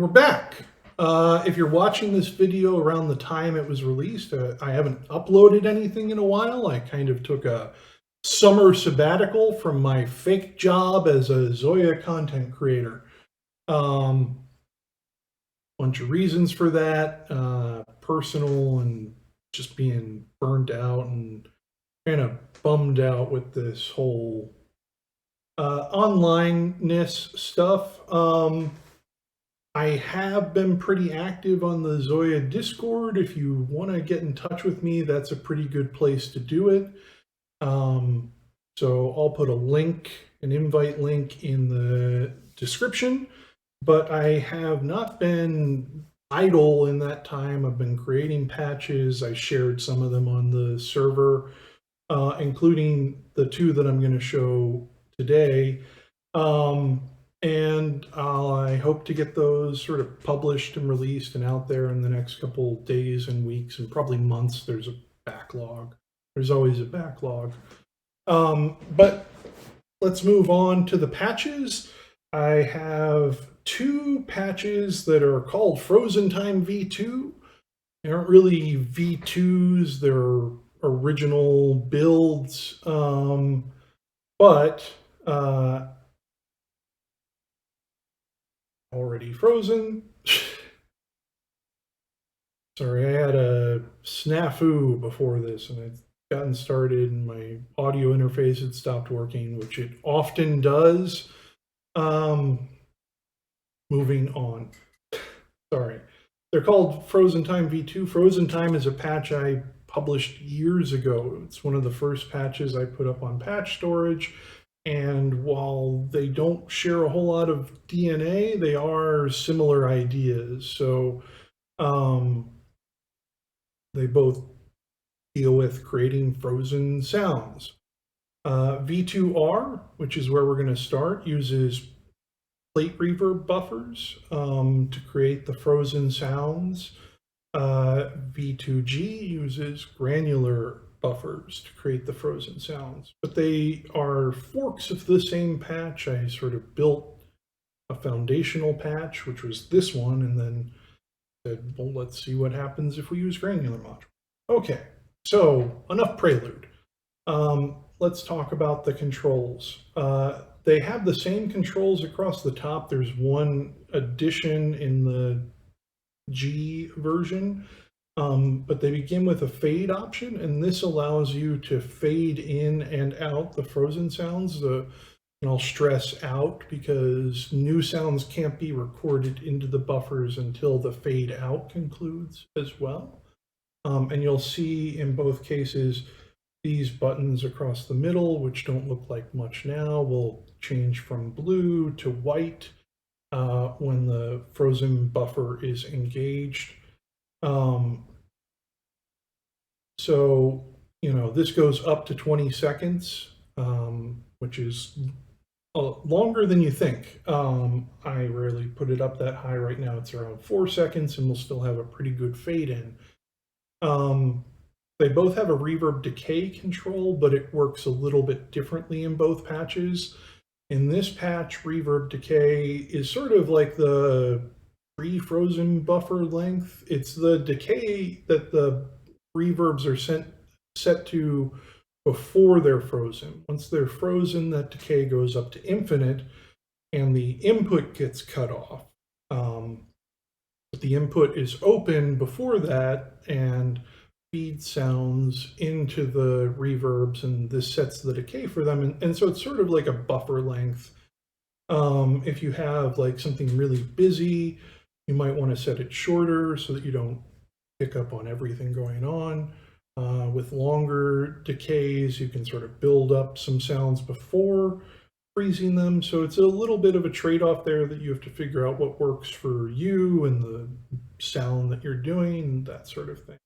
back. If you're watching this video around the time it was released, I haven't uploaded anything in a while. I kind of took a summer sabbatical from my fake job as a ZOIA content creator. Bunch of reasons for that, personal and just being burned out and kind of bummed out with this whole online-ness stuff. I have been pretty active on the ZOIA Discord. If you want to get in touch with me, that's a pretty good place to do it. So I'll put a link, an invite link in the description, but I have not been idle in that time. I've been creating patches. I shared some of them on the server, including the two that I'm going to show today. And I hope to get those sort of published and released and out there in the next couple days and weeks and probably months. There's a backlog. There's always a backlog. But let's move on to the patches. I have two patches that are called Frozen Time V2. They aren't really V2s. They're original builds. But already frozen. Sorry, I had a snafu before this and I'd gotten started and my audio interface had stopped working, which it often does. Moving on. Sorry. They're called Frozen Time V2. Frozen Time is a patch I published years ago. It's one of the first patches I put up on patch storage. And while they don't share a whole lot of DNA, they are similar ideas. So they both deal with creating frozen sounds. V2R, which is where we're going to start, uses plate reverb buffers to create the frozen sounds. V2G uses granular buffers to create the frozen sounds, but they are forks of the same patch. I sort of built a foundational patch, which was this one, and then said, well, let's see what happens if we use granular module. Okay, so enough prelude. Let's talk about the controls. They have the same controls across the top. There's one addition in the G version, but they begin with a fade option, and this allows you to fade in and out the frozen sounds. And I'll stress out because new sounds can't be recorded into the buffers until the fade out concludes as well. And you'll see in both cases, these buttons across the middle, which don't look like much now, will change from blue to white when the frozen buffer is engaged. So, you know, this goes up to 20 seconds, which is longer than you think. I rarely put it up that high. Right now it's around 4 seconds and we'll still have a pretty good fade in. They both have a reverb decay control, but it works a little bit differently in both patches. In this patch, reverb decay is sort of like the pre-frozen buffer length. It's the decay that the reverbs are set to before they're frozen. Once they're frozen, that decay goes up to infinite and the input gets cut off. But the input is open before that and feeds sounds into the reverbs, and this sets the decay for them. And so it's sort of like a buffer length. If you have like something really busy, you might want to set it shorter so that you don't pick up on everything going on. With longer decays, you can sort of build up some sounds before freezing them. So it's a little bit of a trade-off there that you have to figure out what works for you and the sound that you're doing and that sort of thing.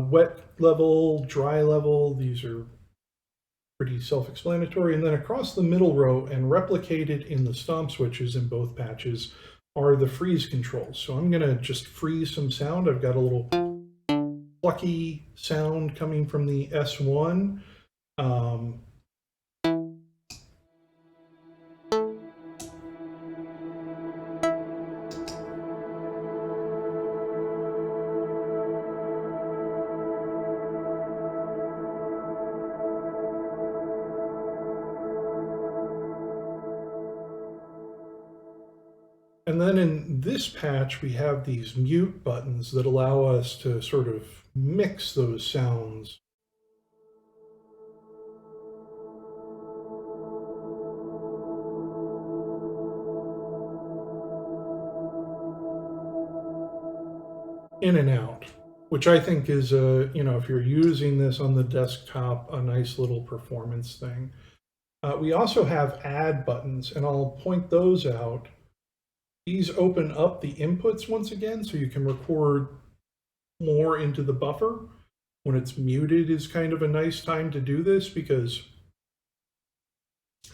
Wet level, dry level, these are pretty self-explanatory. And then across the middle row and replicated in the stomp switches in both patches are the freeze controls. So I'm going to just freeze some sound. I've got a little plucky sound coming from the S1. And then in this patch, we have these mute buttons that allow us to sort of mix those sounds. In and out, which I think is if you're using this on the desktop, a nice little performance thing. We also have add buttons, and I'll point those out. These open up the inputs once again, so you can record more into the buffer. When it's muted is kind of a nice time to do this because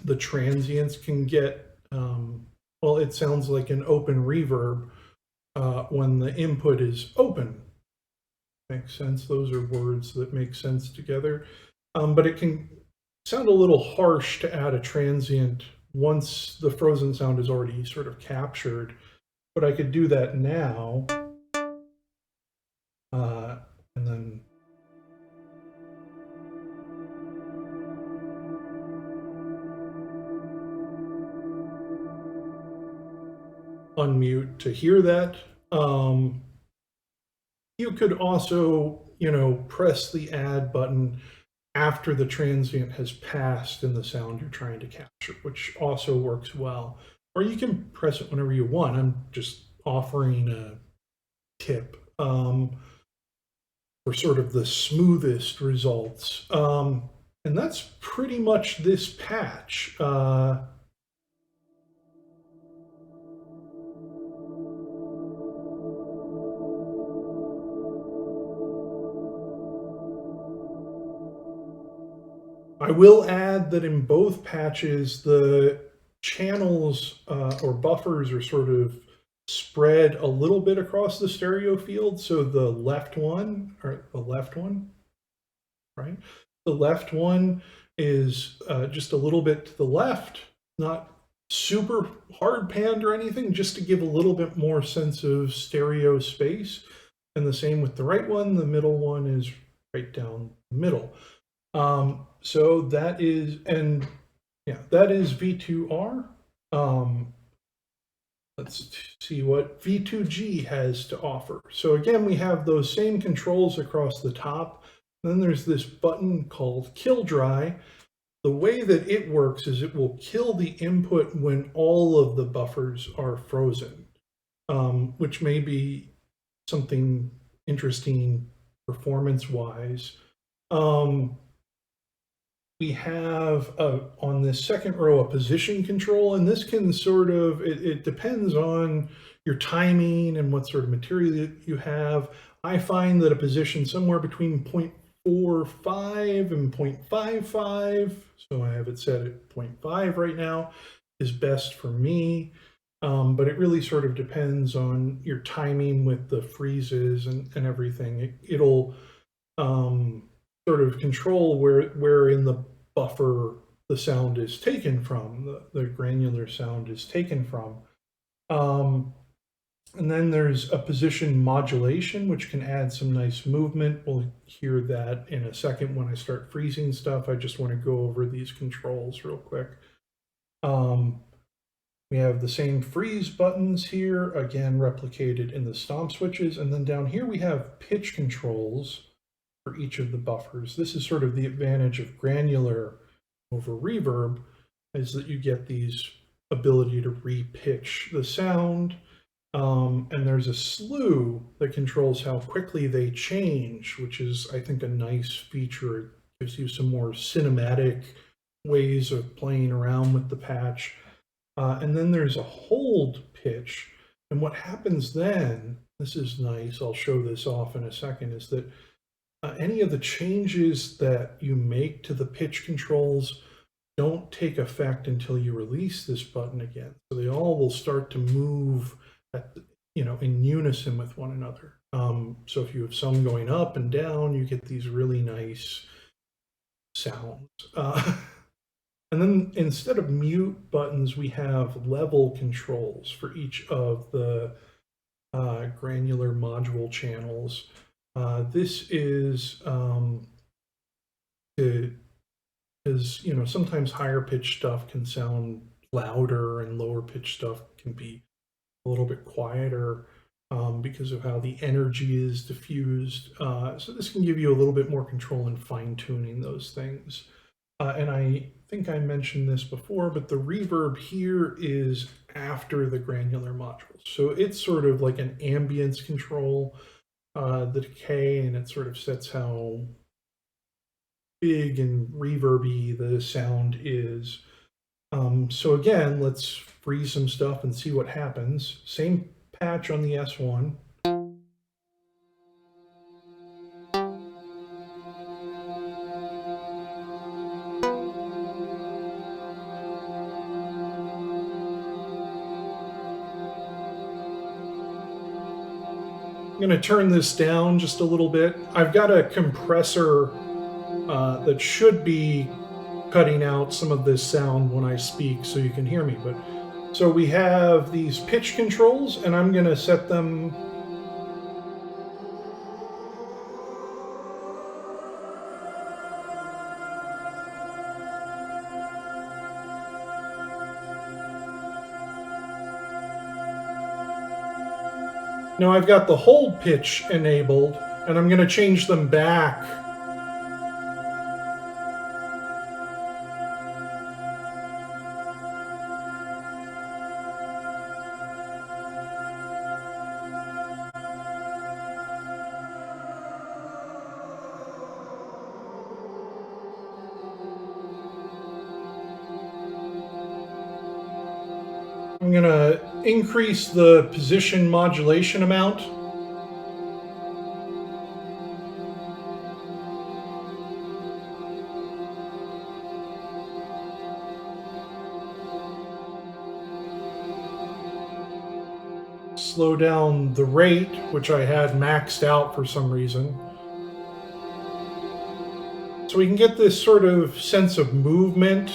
the transients can get, well, it sounds like an open reverb when the input is open. Makes sense. Those are words that make sense together. But it can sound a little harsh to add a transient once the frozen sound is already sort of captured. But I could do that now. And then unmute to hear that. You could also, press the add button after the transient has passed in the sound you're trying to capture, which also works well. Or you can press it whenever you want. I'm just offering a tip for sort of the smoothest results. And that's pretty much this patch. I will add that in both patches, the channels or buffers are sort of spread a little bit across the stereo field. So the left one, right? The left one is just a little bit to the left, not super hard panned or anything, just to give a little bit more sense of stereo space. And the same with the right one. The middle one is right down the middle. So that is, and yeah, that is V2R. Let's see what V2G has to offer. So again, we have those same controls across the top. Then there's this button called Kill Dry. The way that it works is it will kill the input when all of the buffers are frozen, which may be something interesting performance-wise. We have on this second row a position control, and this can sort of, it depends on your timing and what sort of material you have. I find that a position somewhere between 0.45 and 0.55, so I have it set at 0.5 right now, is best for me. But it really sort of depends on your timing with the freezes and everything. It'll sort of control where in the buffer the sound is taken from, the granular sound is taken from. And then there's a position modulation, which can add some nice movement. We'll hear that in a second when I start freezing stuff. I just want to go over these controls real quick. We have the same freeze buttons here, again replicated in the stomp switches. And then down here we have pitch controls for each of the buffers. This is sort of the advantage of granular over reverb, is that you get these ability to re-pitch the sound. And there's a slew that controls how quickly they change, which is, I think, a nice feature. It gives you some more cinematic ways of playing around with the patch. And then there's a hold pitch. And what happens then, this is nice, I'll show this off in a second, is that any of the changes that you make to the pitch controls don't take effect until you release this button again. So they all will start to move in unison with one another. So if you have some going up and down, you get these really nice sounds. And then instead of mute buttons, we have level controls for each of the granular module channels. This is because sometimes higher pitched stuff can sound louder and lower pitched stuff can be a little bit quieter because of how the energy is diffused. So this can give you a little bit more control in fine-tuning those things. And I think I mentioned this before, but the reverb here is after the granular modules. So it's sort of like an ambience control, the decay, and it sort of sets how big and reverby the sound is. So again, let's freeze some stuff and see what happens. Same patch on the S1. I'm going to turn this down just a little bit. I've got a compressor that should be cutting out some of this sound when I speak so you can hear me. But so we have these pitch controls, and I'm going to set them. Now I've got the hold pitch enabled, and I'm going to change them back. I'm going to increase the position modulation amount. Slow down the rate, which I had maxed out for some reason. So we can get this sort of sense of movement.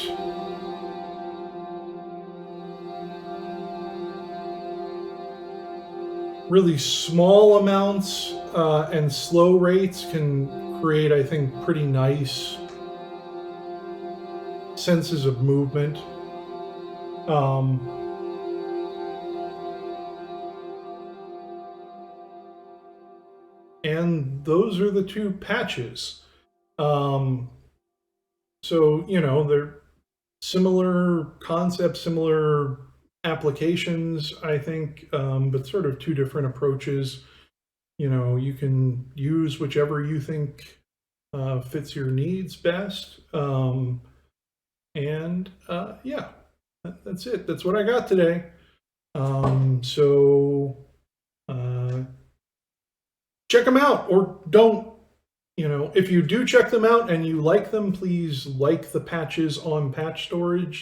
Really small amounts and slow rates can create, I think, pretty nice senses of movement. And those are the two patches. So, you know, they're similar concepts, similar applications, I think, but sort of two different approaches. You know, you can use whichever you think fits your needs best. Yeah, that's it. That's what I got today. Check them out, or don't. You know, if you do check them out and you like them, please like the patches on Patch Storage.